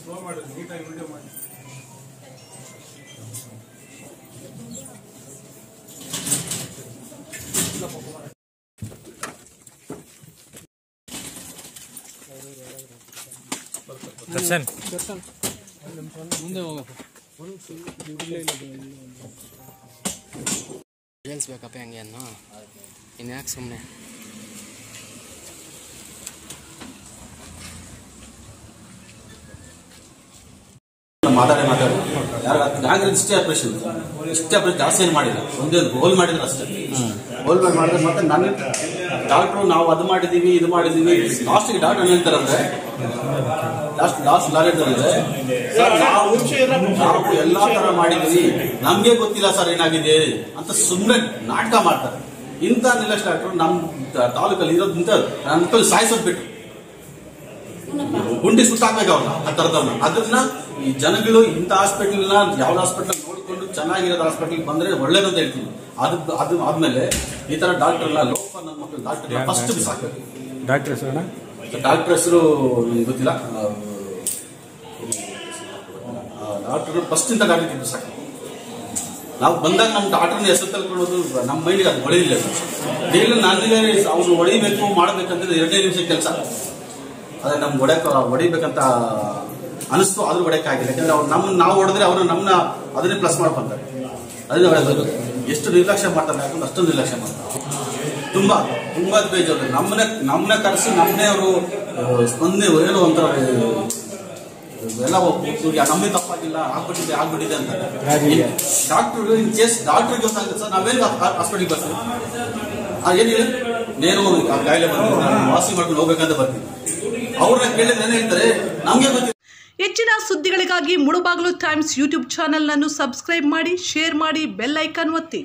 Slow ಮಾಡಿ ನೀಟಾಗಿ video ಮಾಡಿ. ದರ್ಶನ್ ಮುಂದೆ ಹೋಗಪ್ಪ. ಹೇಳ್ಸ್ಬೇಕಪ್ಪ ಹಂಗೆ ಅನ್ನೋ ಇನ್ಯಾಕೆ ಸುಮ್ಮನೆ. ಮಾತಾಡಿ ಯಾರು ಇಷ್ಟೇ ಆಪರೇಷನ್ ಜಾಸ್ತಿ ಏನು ಮಾಡಿಲ್ಲ, ಒಂದೇ ಗೋಲ್ ಮಾಡಿದ್ರೆ ಅಷ್ಟೇ. ಗೋಲ್ ಮಾಡಿದ್ರೆ ಮತ್ತೆ ನಾನು ಡಾಕ್ಟ್ರು ನಾವು ಅದು ಮಾಡಿದೀವಿ ಇದು ಮಾಡಿದೀವಿ. ಲಾಸ್ಟಿಗೆ ಡಾಕ್ಟರ್ ಏನು ಹೇಳ್ತಾರಂದ್ರೆ ಲಾಸ್ಟ್ ಲಾರೆಡ್ತಾರೆ ಸರ್ ನಾವು ಎಲ್ಲಾ ತರ ಮಾಡಿದೀವಿ, ನಮ್ಗೆ ಗೊತ್ತಿಲ್ಲ ಸರ್ ಏನಾಗಿದೆ ಅಂತ ಸುಮ್ಮನೆ ನಾಟಕ ಮಾಡ್ತಾರೆ. ಇಂಥ ನಿರ್ಲಕ್ಷ್ಯ ಡಾಕ್ಟ್ರು ನಮ್ಮ ತಾಲೂಕಲ್ಲಿ ಇರೋದು ಇಂಥದ್ದು ನನ್ನ ಸಾಯಿಸೋದ್ ಬಿಟ್ಟು ಗುಂಡಿ ಸುಟ್ಟಾಕ್ಬೇಕು ಅವ್ರನ್ನ ಆ ತರದವ್ರನ್ನ. ಅದನ್ನ ಈ ಜನಗಳು ಇಂಥ ಹಾಸ್ಪಿಟಲ್ ಯಾವ ಹಾಸ್ಪಿಟಲ್ ನೋಡ್ಕೊಂಡು ಚೆನ್ನಾಗಿರೋದು ಹಾಸ್ಪಿಟಲ್ ಬಂದ್ರೆ ಒಳ್ಳೇದಂತ ಹೇಳ್ತೀನಿ. ಅದು ಆದ್ಮೇಲೆ ಈ ತರ ಡಾಕ್ಟರ್ ಲೋಪ ನನ್ನ ಮಕ್ಕಳು ಡಾಕ್ಟರ್ ಫಸ್ಟ್ ಬಿಸಾಕಬೇಕು. ಡಾಕ್ಟರ್ ಹೆಸರು ಡಾಕ್ಟರ್ ಹೆಸರು ಗೊತ್ತಿಲ್ಲ. ಡಾಕ್ಟರ್ ಫಸ್ಟ್ ಇಂತ ಡಾಕ್ಟರ್ ಬಿಸಾಕ. ನಾವು ಬಂದಾಗ ನಮ್ಮ ಡಾಕ್ಟರ್ನ ಹೆಸರು ತಳ್ಕೊಳ್ಳೋದು ನಮ್ಮ ಮೈಂಡಿಗೆ ಅದು ಹೊಳೆಯಿಲ್ಲ. ಡೈಲಿ ನನಗೆ ಅವ್ರು ಹೊಡಿಬೇಕು ಮಾಡ್ಬೇಕಂತ 2 ನಿಮಿಷ ಕೆಲಸ. ಅದೇ ನಮ್ಗೆ ಹೊಡಿಬೇಕಂತ ಅನಿಸ್ತು, ಆದ್ರೂ ಹೊಡೆಯಕ್ಕಾಗಿಲ್ಲ. ಯಾಕಂದ್ರೆ ಅವ್ರು ನಾವು ಹೊಡೆದ್ರೆ ಅವರು ನಮ್ಮನ್ನ ಅದನ್ನೇ ಪ್ಲಸ್ ಮಾಡ್ಕೊಂತಾರೆ. ಅದನ್ನೇ ಹೊಡೆಯೋದು. ಎಷ್ಟು ನಿರ್ಲಕ್ಷ್ಯ ಮಾಡ್ತಾರೆ ಯಾಕಂದ್ರೆ ಅಷ್ಟೊಂದು ನಿರ್ಲಕ್ಷ್ಯ ಮಾಡ್ತಾರೆ. ತುಂಬಾ ಬೇಜಾರು. ನಮ್ಮನ್ನ ಕರೆಸಿ ನಮ್ಮನ್ನೇ ಅವರು ಸ್ಪಂದನೆ ಏನೋ ಒಂಥರ ಎಲ್ಲ ನಮಗೆ ತಪ್ಪಾಗಿಲ್ಲ ಆಗ್ಬಿಟ್ಟಿದೆ ಅಂತ ಡಾಕ್ಟರ್ ಇನ್ ಕೇಸ್ ಡಾಕ್ಟರ್ಗೆ ಗೊತ್ತಾಗುತ್ತೆ ಸರ್ ನಾವೇನು ಹಾಸ್ಪಿಟಲ್ಗೆ ಬರ್ತೀವಿ ಏನ್ ಹೇಳಿ ನೇನು ಕಾಯಿಲೆ ಬಂದು ವಾಸಿ ಮಾಡ್ಕೊಂಡು ಹೋಗ್ಬೇಕಂತ ಬರ್ತೀವಿ. ಅವ್ರನ್ನ ಕೇಳಿದ್ರೆ ಏನ್ ಹೇಳ್ತಾರೆ ನಮ್ಗೆ ಗೊತ್ತಿಲ್ಲ. ಹೆಚ್ಚಿನ ಸುದ್ದಿಗಳಿಗಾಗಿ ಮುಳುಬಾಗಿಲು ಟೈಮ್ಸ್ ಯೂಟ್ಯೂಬ್ ಚಾನೆಲ್ ಅನ್ನು ಸಬ್ಸ್ಕ್ರೈಬ್ ಮಾಡಿ, ಶೇರ್ ಮಾಡಿ, ಬೆಲ್ ಐಕಾನ್ ಒತ್ತಿ.